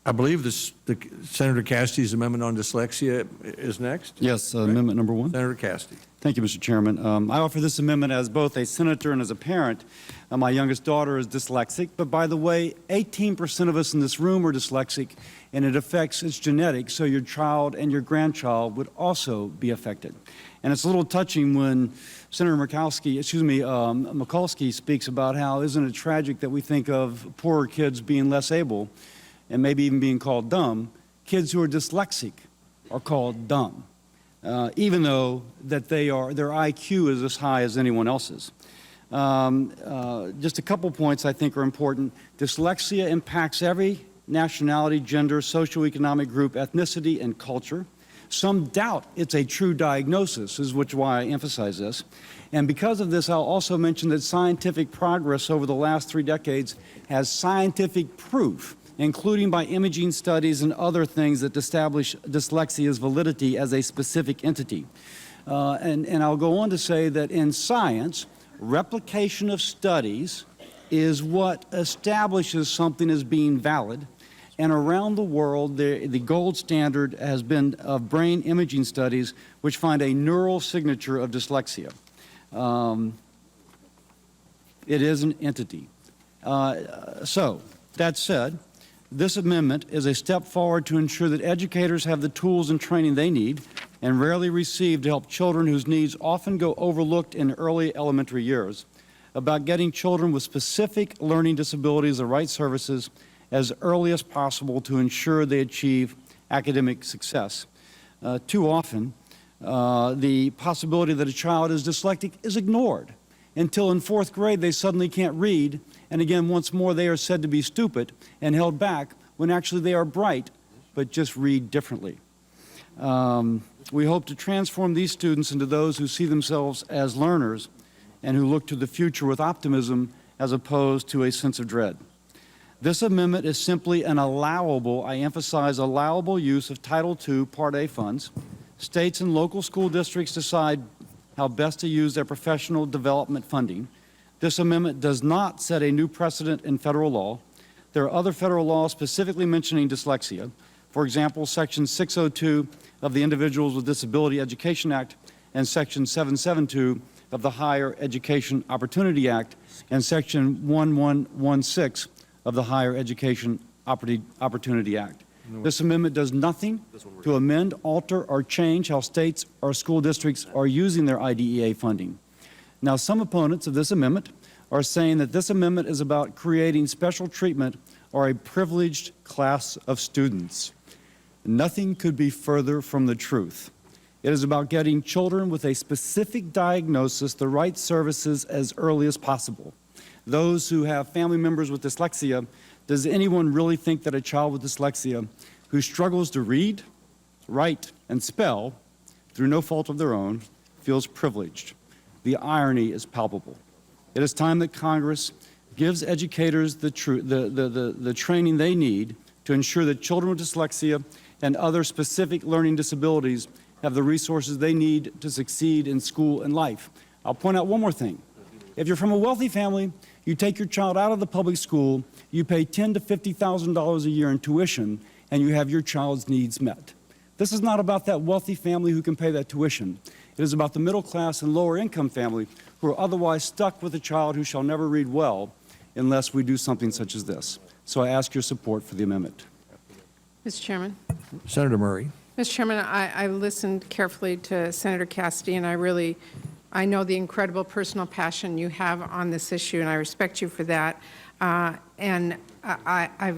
I believe Senator Cassidy's amendment on dyslexia is next. Yes, amendment number 1. Senator Cassidy. Thank you, Mr. Chairman. I offer this amendment as both a senator and as a parent. My youngest daughter is dyslexic, but by the way, 18% of us in this room are dyslexic, and it affects its genetics, so your child and your grandchild would also be affected. And it's a little touching when Senator Mikulski speaks about how isn't it tragic that we think of poorer kids being less able and maybe even being called dumb. Kids who are dyslexic are called dumb. Even though that their IQ is as high as anyone else's. Just a couple points I think are important. Dyslexia impacts every nationality, gender, socioeconomic group, ethnicity, and culture. Some doubt it's a true diagnosis, is why I emphasize this. And because of this, I'll also mention that scientific progress over the last 3 decades has scientific proof, including by imaging studies and other things that establish dyslexia's validity as a specific entity. And I'll go on to say that in science, replication of studies is what establishes something as being valid. And around the world, the gold standard has been of brain imaging studies which find a neural signature of dyslexia. It is an entity. So, that said, this amendment is a step forward to ensure that educators have the tools and training they need and rarely receive to help children whose needs often go overlooked in early elementary years, about getting children with specific learning disabilities the right services as early as possible to ensure they achieve academic success. Too often, the possibility that a child is dyslexic is ignored until in 4th grade they suddenly can't read, and again, once more, they are said to be stupid and held back when actually they are bright, but just read differently. We hope to transform these students into those who see themselves as learners and who look to the future with optimism as opposed to a sense of dread. This amendment is simply an allowable, I emphasize allowable, use of Title II Part A funds. States and local school districts decide how best to use their professional development funding. This amendment does not set a new precedent in federal law. There are other federal laws specifically mentioning dyslexia. For example, Section 602 of the Individuals with Disability Education Act and Section 772 of the Higher Education Opportunity Act and Section 1116 of the Higher Education Opportunity Act. This amendment does nothing to amend, alter, or change how states or school districts are using their IDEA funding. Now, some opponents of this amendment are saying that this amendment is about creating special treatment or a privileged class of students. Nothing could be further from the truth. It is about getting children with a specific diagnosis the right services as early as possible. Those who have family members with dyslexia, does anyone really think that a child with dyslexia who struggles to read, write, and spell through no fault of their own feels privileged? The irony is palpable. It is time that Congress gives educators the training they need to ensure that children with dyslexia and other specific learning disabilities have the resources they need to succeed in school and life. I'll point out one more thing. If you're from a wealthy family, you take your child out of the public school, you pay $10,000 to $50,000 a year in tuition, and you have your child's needs met. This is not about that wealthy family who can pay that tuition. It is about the middle class and lower income family who are otherwise stuck with a child who shall never read well unless we do something such as this. So I ask your support for the amendment. Mr. Chairman. Senator Murray. Mr. Chairman, I listened carefully to Senator Cassidy, and I know the incredible personal passion you have on this issue, and I respect you for that. And I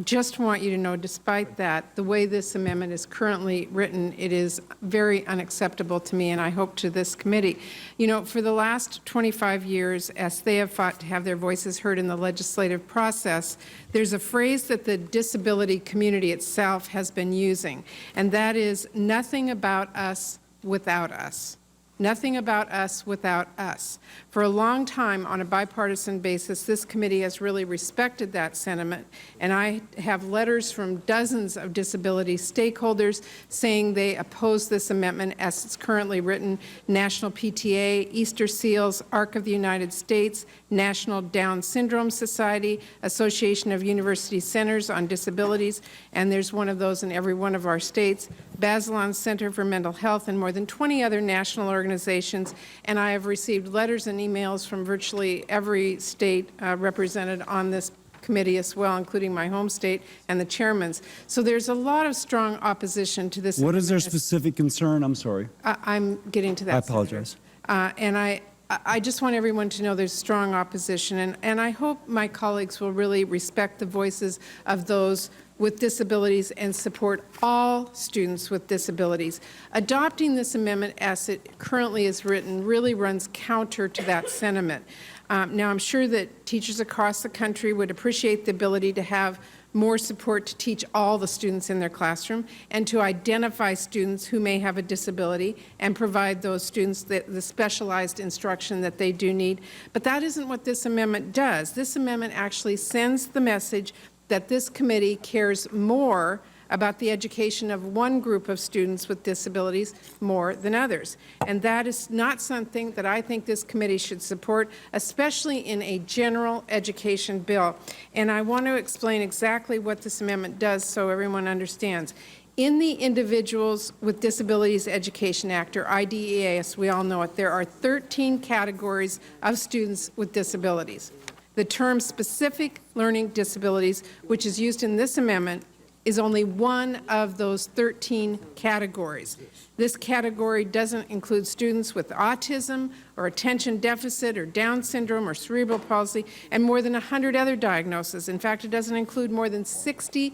just want you to know, despite that, the way this amendment is currently written, it is very unacceptable to me, and I hope to this committee. You know, for the last 25 years, as they have fought to have their voices heard in the legislative process, there's a phrase that the disability community itself has been using, and that is nothing about us without us. Nothing about us without us. For a long time, on a bipartisan basis, this committee has really respected that sentiment, and I have letters from dozens of disability stakeholders saying they oppose this amendment as it's currently written. National PTA, Easter Seals, Arc of the United States, National Down Syndrome Society, Association of University Centers on Disabilities, and there's one of those in every one of our states, Bazelon Center for Mental Health, and more than 20 other national organizations. And I have received letters and emails from virtually every state represented on this committee as well, including my home state and the chairman's. So there's a lot of strong opposition to this. What is their specific concern? I'm sorry. I'm getting to that. I apologize. And I just want everyone to know there's strong opposition, and I hope my colleagues will really respect the voices of those with disabilities and support all students with disabilities. Adopting this amendment as it currently is written really runs counter to that sentiment. Now, I'm sure that teachers across the country would appreciate the ability to have more support to teach all the students in their classroom and to identify students who may have a disability and provide those students the specialized instruction that they do need. But that isn't what this amendment does. This amendment actually sends the message that this committee cares more about the education of one group of students with disabilities more than others. And that is not something that I think this committee should support, especially in a general education bill. And I want to explain exactly what this amendment does so everyone understands. In the Individuals with Disabilities Education Act, or IDEA, as we all know it, there are 13 categories of students with disabilities. The term specific learning disabilities, which is used in this amendment, is only one of those 13 categories. This category doesn't include students with autism or attention deficit or Down syndrome or cerebral palsy and more than 100 other diagnoses. In fact, it doesn't include more than 60%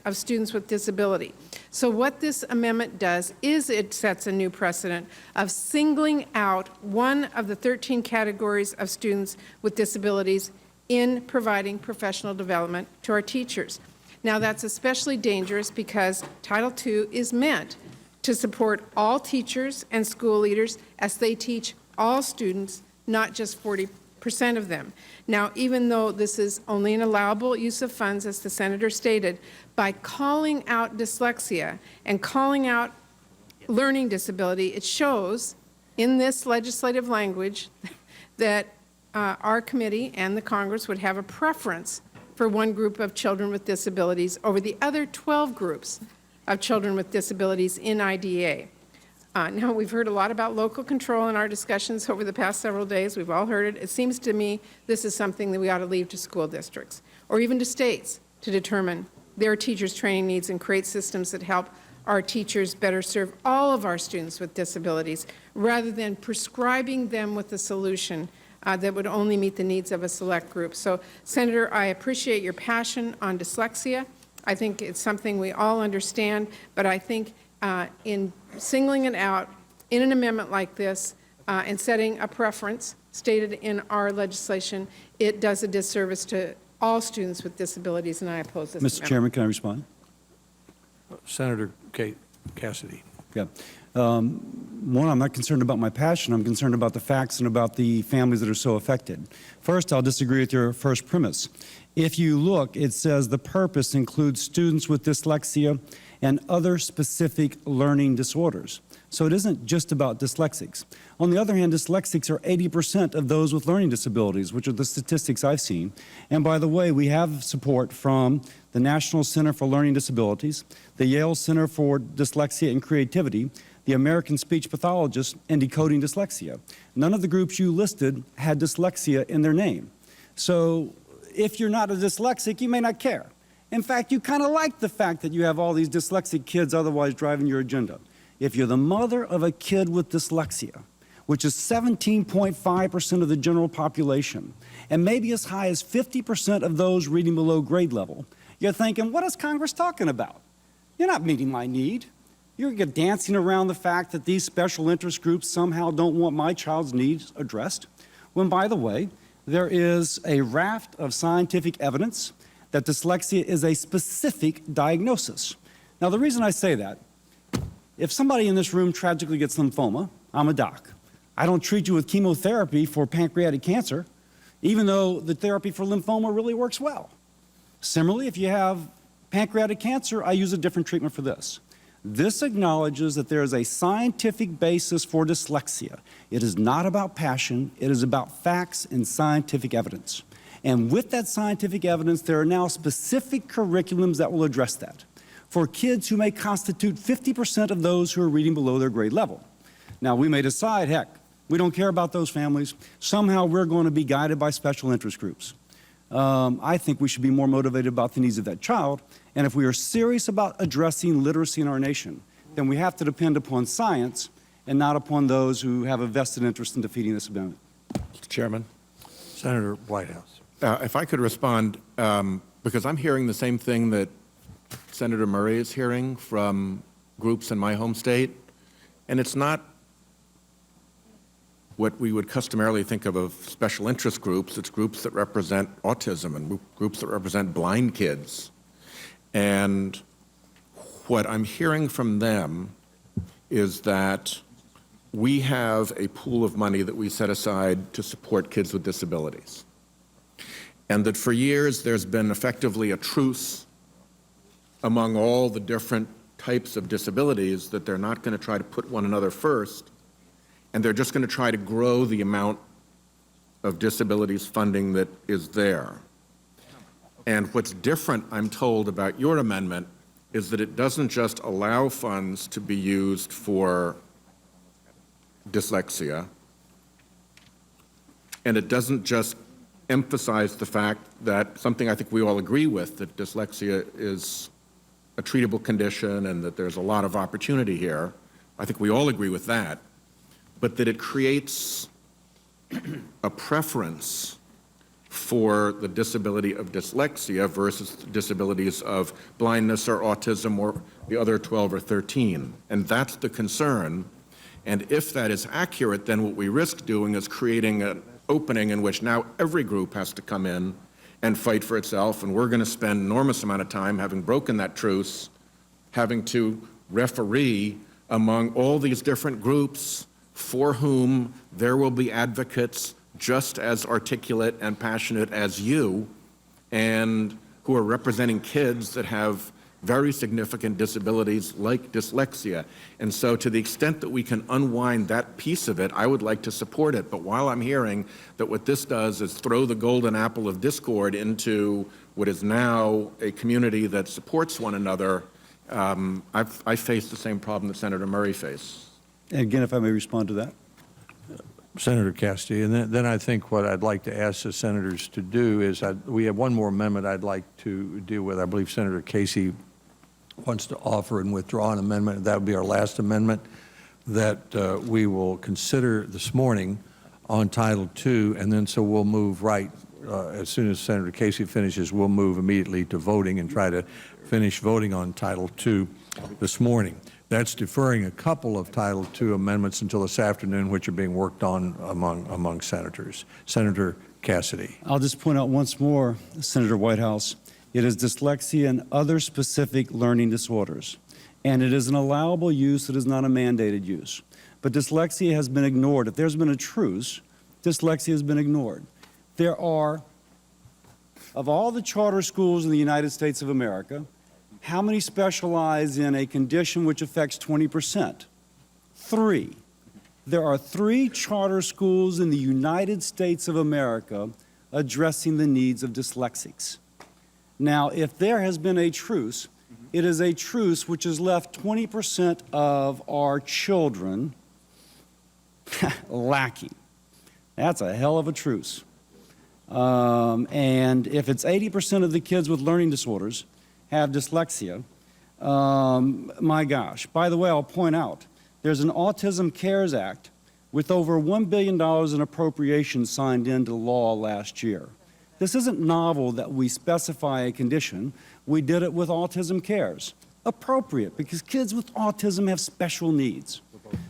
of students with disability. So what this amendment does is it sets a new precedent of singling out one of the 13 categories of students with disabilities in providing professional development to our teachers. Now, that's especially dangerous because Title II is meant to support all teachers and school leaders as they teach all students, not just 40% of them. Now, even though this is only an allowable use of funds, as the Senator stated, by calling out dyslexia and calling out learning disability, it shows in this legislative language that our committee and the Congress would have a preference for one group of children with disabilities over the other 12 groups of children with disabilities in IDEA. Now, we've heard a lot about local control in our discussions over the past several days. We've all heard it. It seems to me this is something that we ought to leave to school districts or even to states to determine their teachers' training needs and create systems that help our teachers better serve all of our students with disabilities rather than prescribing them with a solution that would only meet the needs of a select group. So, Senator, I appreciate your passion on dyslexia. I think it's something we all understand, but I think in singling it out in an amendment like this and setting a preference stated in our legislation, it does a disservice to all students with disabilities, and I oppose this amendment. Mr. Chairman, can I respond? Senator Cassidy. Yeah. One, I'm not concerned about my passion. I'm concerned about the facts and about the families that are so affected. First, I'll disagree with your first premise. If you look, it says the purpose includes students with dyslexia and other specific learning disorders. So it isn't just about dyslexics. On the other hand, dyslexics are 80% of those with learning disabilities, which are the statistics I've seen. And by the way, we have support from the National Center for Learning Disabilities, the Yale Center for Dyslexia and Creativity, the American Speech Pathologist, and Decoding Dyslexia. None of the groups you listed had dyslexia in their name. So if you're not a dyslexic, you may not care. In fact, you kind of like the fact that you have all these dyslexic kids otherwise driving your agenda. If you're the mother of a kid with dyslexia, which is 17.5% of the general population, and maybe as high as 50% of those reading below grade level, you're thinking, what is Congress talking about? You're not meeting my need. You're dancing around the fact that these special interest groups somehow don't want my child's needs addressed, when, by the way, there is a raft of scientific evidence that dyslexia is a specific diagnosis. Now, the reason I say that, if somebody in this room tragically gets lymphoma, I'm a doc. I don't treat you with chemotherapy for pancreatic cancer, even though the therapy for lymphoma really works well. Similarly, if you have pancreatic cancer, I use a different treatment for this. This acknowledges that there is a scientific basis for dyslexia. It is not about passion. It is about facts and scientific evidence. And with that scientific evidence, there are now specific curriculums that will address that for kids who may constitute 50% of those who are reading below their grade level. Now, we may decide, heck, we don't care about those families. Somehow we're going to be guided by special interest groups. I think we should be more motivated about the needs of that child. And if we are serious about addressing literacy in our nation, then we have to depend upon science and not upon those who have a vested interest in defeating this amendment. Mr. Chairman, Senator Whitehouse. if I could respond, because I'm hearing the same thing that Senator Murray is hearing from groups in my home state, and it's not what we would customarily think of special interest groups. It's groups that represent autism and groups that represent blind kids. And what I'm hearing from them is that we have a pool of money that we set aside to support kids with disabilities. And that for years there's been effectively a truce among all the different types of disabilities that they're not going to try to put one another first, and they're just going to try to grow the amount of disabilities funding that is there. And what's different, I'm told, about your amendment is that it doesn't just allow funds to be used for dyslexia, and it doesn't just emphasize the fact that something I think we all agree with, that dyslexia is a treatable condition and that there's a lot of opportunity here. I think we all agree with that. But that it creates a preference for the disability of dyslexia versus disabilities of blindness or autism or the other 12 or 13. And that's the concern. And if that is accurate, then what we risk doing is creating an opening in which now every group has to come in and fight for itself, and we're going to spend an enormous amount of time, having broken that truce, having to referee among all these different groups for whom there will be advocates just as articulate and passionate as you, and who are representing kids that have very significant disabilities like dyslexia. And so to the extent that we can unwind that piece of it, I would like to support it. But while I'm hearing that what this does is throw the golden apple of discord into what is now a community that supports one another, I face the same problem that Senator Murray faced. And again, if I may respond to that. Senator Cassidy, and then I think what I'd like to ask the senators to do is, we have one more amendment I'd like to deal with. I believe Senator Casey wants to offer and withdraw an amendment. That would be our last amendment that we will consider this morning on Title II, and then so we'll move right, as soon as Senator Casey finishes, we'll move immediately to voting and try to finish voting on Title II this morning. That's deferring a couple of Title II amendments until this afternoon, which are being worked on among senators. Senator Cassidy. I'll just point out once more, Senator Whitehouse, it is dyslexia and other specific learning disorders. And it is an allowable use, it is not a mandated use. But dyslexia has been ignored. If there's been a truce, dyslexia has been ignored. There are, of all the charter schools in the United States of America, how many specialize in a condition which affects 20%? 3. There are 3 charter schools in the United States of America addressing the needs of dyslexics. Now, if there has been a truce, it is a truce which has left 20% of our children lacking. That's a hell of a truce. And if it's 80% of the kids with learning disorders have dyslexia, my gosh. By the way, I'll point out, there's an Autism Cares Act with over $1 billion in appropriations signed into law last year. This isn't novel that we specify a condition. We did it with Autism Cares. Appropriate, because kids with autism have special needs.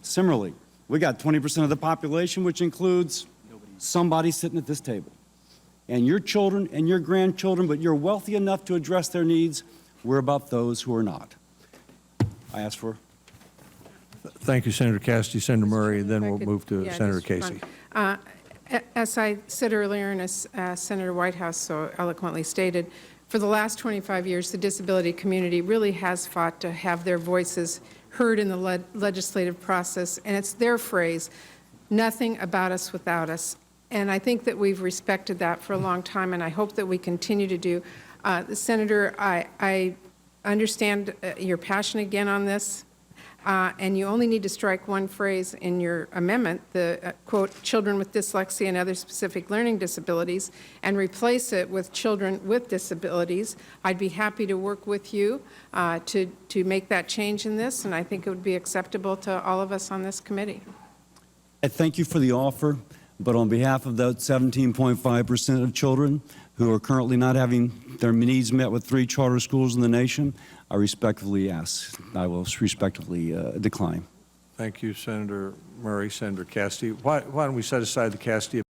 Similarly, we got 20% of the population, which includes somebody sitting at this table. And your children and your grandchildren, but you're wealthy enough to address their needs. We're about those who are not. I ask for. Thank you, Senator Cassidy. Senator Murray, and then we'll move to Yeah, Senator just Casey. As I said earlier, and as Senator Whitehouse so eloquently stated, for the last 25 years, the disability community really has fought to have their voices heard in the legislative process, and it's their phrase, "Nothing about us without us." And I think that we've respected that for a long time, and I hope that we continue to do. Senator, I understand your passion again on this, and you only need to strike one phrase in your amendment, the quote, "children with dyslexia and other specific learning disabilities," and replace it with "children with disabilities." I'd be happy to work with you to make that change in this, and I think it would be acceptable to all of us on this committee. I thank you for the offer, but on behalf of those 17.5% of children who are currently not having their needs met with 3 charter schools in the nation, I respectfully ask, I will respectfully decline. Thank you, Senator Murray, Senator Cassidy. Why don't we set aside the Cassidy